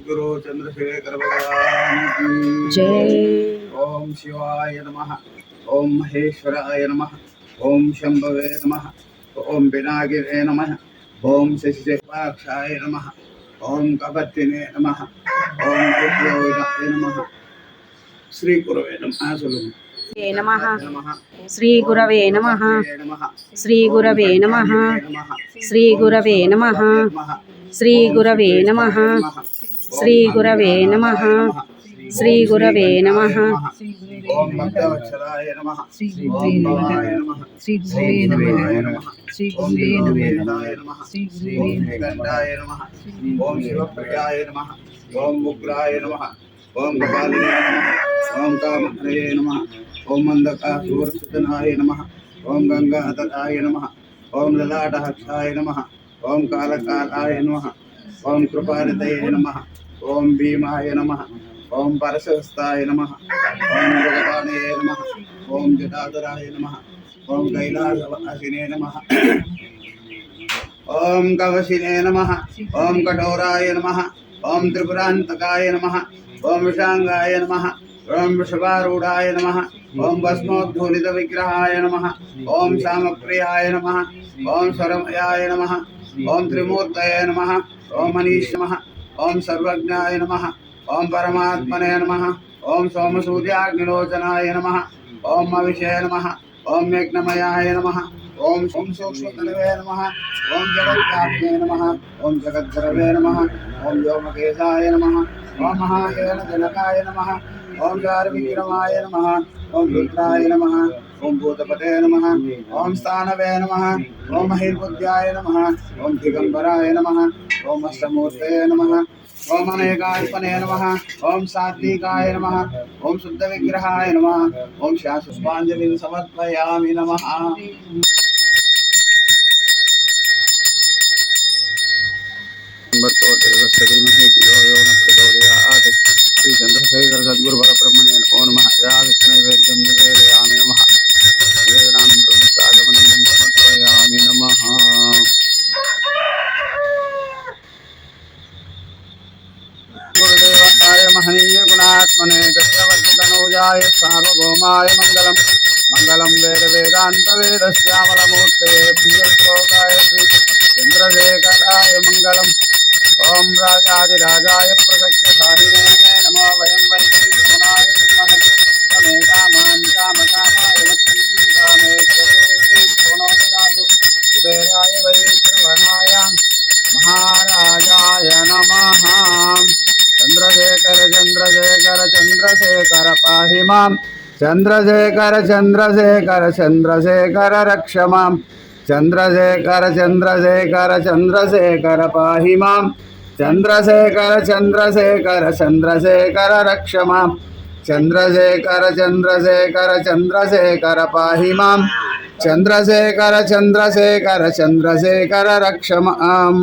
सद्गुरु चंद्रशेखर भगवान की जय। ओम शिवाय नमः, ओम महेश्वराय नमः, ओम शंभवे नमः, ओम पिनाकिने नमः, ओम शशिपाक्षाय नमः, ओम कपत्तिने नमः, ओम विष्णुवे नमः। श्री गुरुवे नमः। नमः। श्री गुरवे नमः। श्री गुरवे नमः। श्री गुरवे नमः। श्री गुरवे नमः। श्री गुरवे नमः। श्री गुरवे नमः। ओम भक्तवत्सलाय नमः, ओम भवाय नमः, श्री गुरवे नमः, ओम देवदेवाय नमः, ओम निगंधाय नमः, ओम शिवप्रियाय नमः, ओम उग्राय नमः, ओम गोपालिने नमः, ओम कामहरे नमः, ओम मंदकासुरसुतनाय नमः, ओम गंगाधराय नमः, ओम ललाटहर्षाय नमः, ओम कालकालाय नमः, ओम कृपानिधये नमः, ओम भीमाय नमः, ओम परशस्ताय नमः, ओम जगदानये नमः, ओम जटाधराय नमः, ओम कैलासवासिने नमः, ओम कवशिने नमः, ओम कठोराय नमः, ओम त्रिपुरांतकाय नमः, ओम विषांगाय नमः, ओम वृषभारूढ़ाय नमः, ओम भस्मोद्धूलित विग्रहाय नमः, ओम श्यामप्रियाय नमः, ओम स्वरमयाय नमः, ओम त्रिमूर्तये नमः, ओम मनीष नमः, ओम सर्वज्ञाय नमः, ओम परमात्मने नमः, ओम सोमसूर्याग्निलोचनाय नमः, ओम अविषय नमः, ओम यज्ञमयाय नमः, ओम सूक्ष्मतनवे नमः, ओम जगद्व्यापिने नमः, ओम जगद्गुरवे नमः, ओम व्योमकेशाय नमः, ओम महाहेमजनकाय नमः, ओम चारुविक्रमाय नमः, ओम रुद्राय नमः, ओम भूतपते नमः, ओम स्थानवे नमः, ओम महिर्बुद्ध्याय नमः, ओम दिगंबराय नमः, ओम अष्टमूर्तये नमः, ओम अनेकात्मने नमः, ओम सात्विकाय नमः, ओम शुद्ध विग्रहाय नमः, ओम शास्त्रांजलिं समर्पयामि नमः। श्री चंद्रशेखर सद्गुरु परब्रह्मणे नमो नमः। नैवेद्यं निवेदयामि नमः। निवेदनानन्तरं सागमनं समर्पयामि नमः। गुरुदेवताय महनीय गुणात्मने दशवर्षतनूजाय सार्वभौमाय मंगलम मंगलम वेद वेदांत वेदश्यामलमूर्ते प्रियश्लोकाय श्री चंद्रशेखराय मंगलम। ओम राजाधिराजाय प्रसख्यसारिणे नमो वयं वै श्रीरमणाय विद्महे तमे कामान् कामकामाय मह्यं कामेश्वरो ददातु। कुबेराय वै श्रवणाय महाराजाय नमः। चंद्रशेखर चंद्रशेखर चंद्रशेखर पाहि मां, चंद्रशेखर चंद्रशेखर चंद्रशेखर रक्ष मां, चंद्रशेखर चंद्रशेखर चंद्रशेखर पाहि मां, चंद्रशेखर चंद्रशेखर चंद्रशेखर रक्ष मां, चंद्रशेखर चंद्रशेखर चंद्रशेखर पाहि मां, चंद्रशेखर चंद्रशेखर चंद्रशेखर रक्ष मां।